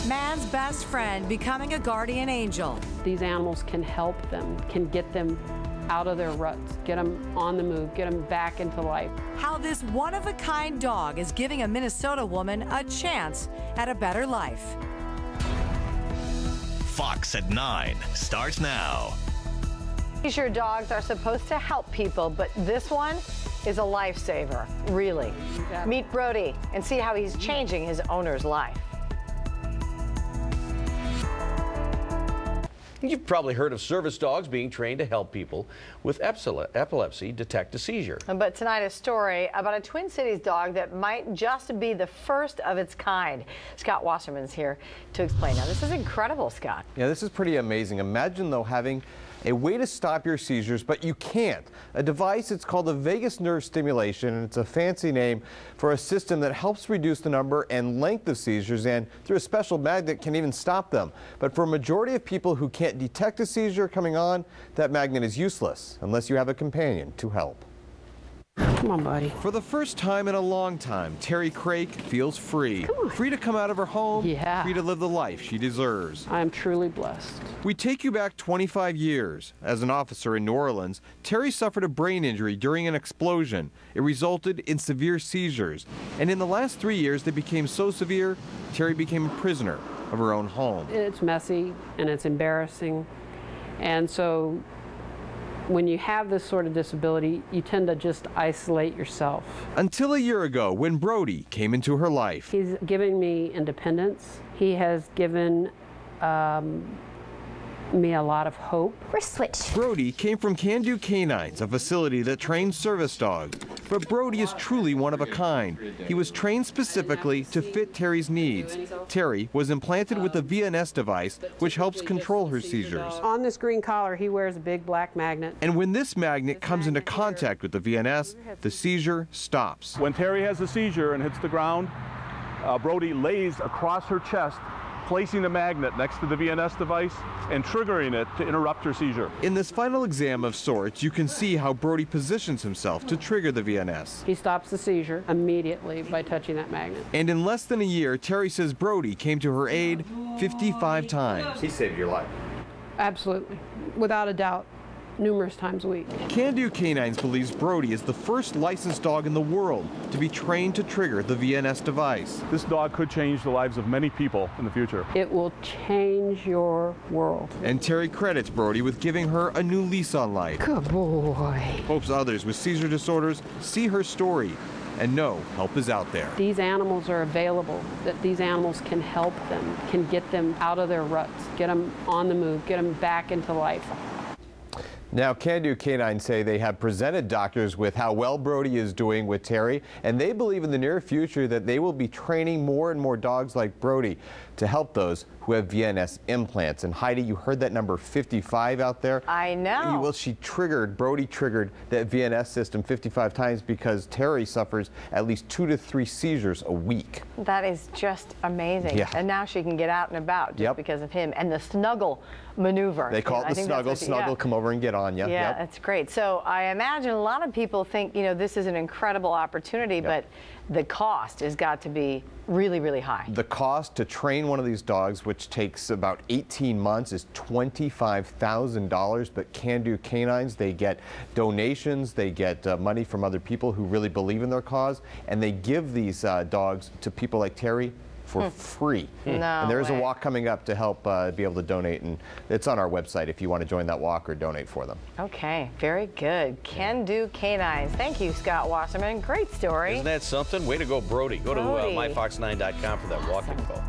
Man's best friend becoming a guardian angel. These animals can help them, can get them out of their ruts, get them on the move, get them back into life. How this one-of-a-kind dog is giving a Minnesota woman a chance at a better life. Fox at 9 starts now. Seizure dogs are supposed to help people, but this one is a lifesaver, really. Meet Brody and see how he's changing his owner's life. You've probably heard of service dogs being trained to help people with epilepsy detect a seizure. But tonight, a story about a Twin Cities dog that might just be the first of its kind. Scott Wasserman's here to explain. Now, this is incredible, Scott. Yeah, this is pretty amazing. Imagine, though, having a way to stop your seizures, but you can't. A device, it's called a vagus nerve stimulation, and it's a fancy name for a system that helps reduce the number and length of seizures, and through a special magnet can even stop them. But for a majority of people who can't detect a seizure coming on, that magnet is useless unless you have a companion to help. Come on, buddy. For the first time in a long time, Terri Krake feels free. Free to come out of her home, free to live the life she deserves. I am truly blessed. We take you back 25 years. As an officer in New Orleans, Terri suffered a brain injury during an explosion. It resulted in severe seizures. And in the last 3 years, they became so severe, Terri became a prisoner of her own home. It's messy and it's embarrassing. And so when you have this sort of disability, you tend to just isolate yourself. Until a year ago, when Brody came into her life. He's given me independence. He has given me a lot of hope. We're switched. Brody came from Can Do Canines, a facility that trains service dogs. But Brody is truly one of a kind. He was trained specifically to fit Terri's needs. Terri was implanted with a VNS device, which helps control her seizures. On this green collar, he wears a big black magnet. And when this magnet comes into contact with the VNS, the seizure stops. When Terri has a seizure and hits the ground, Brody lays across her chest, placing the magnet next to the VNS device and triggering it to interrupt her seizure. In this final exam of sorts, you can see how Brody positions himself to trigger the VNS. He stops the seizure immediately by touching that magnet. And in less than a year, Terri says Brody came to her aid 55 times. He saved your life. Absolutely, without a doubt. Numerous times a week. Can Do Canines believes Brody is the first licensed dog in the world to be trained to trigger the VNS device. This dog could change the lives of many people in the future. It will change your world. And Terri credits Brody with giving her a new lease on life. Good boy. Hopes others with seizure disorders see her story and know help is out there. These animals are available, that these animals can help them, can get them out of their ruts, get them on the move, get them back into life. Now, Can Do Canines say they have presented doctors with how well Brody is doing with Terri, and they believe in the near future that they will be training more and more dogs like Brody to help those who have VNS implants. And Heidi, you heard that number 55 out there? I know. Well, Brody triggered that VNS system 55 times because Terri suffers at least 2 to 3 seizures a week. That is just amazing. Yeah. And now she can get out and about just because of him. And the snuggle maneuver. They call it the snuggle, come over and get on you. Yeah, that's great. So I imagine a lot of people think, you know, this is an incredible opportunity, but the cost has got to be really, really high. The cost to train one of these dogs, which takes about 18 months, is $25,000. But Can Do Canines, they get donations, they get money from other people who really believe in their cause, and they give these dogs to people like Terri for free. And there's a walk coming up to help be able to donate, and it's on our website if you want to join that walk or donate for them. Okay, very good. Can Do Canines. Thank you, Scott Wasserman. Great story. Isn't that something? Way to go, Brody. Go to myfox9.com for that walk info.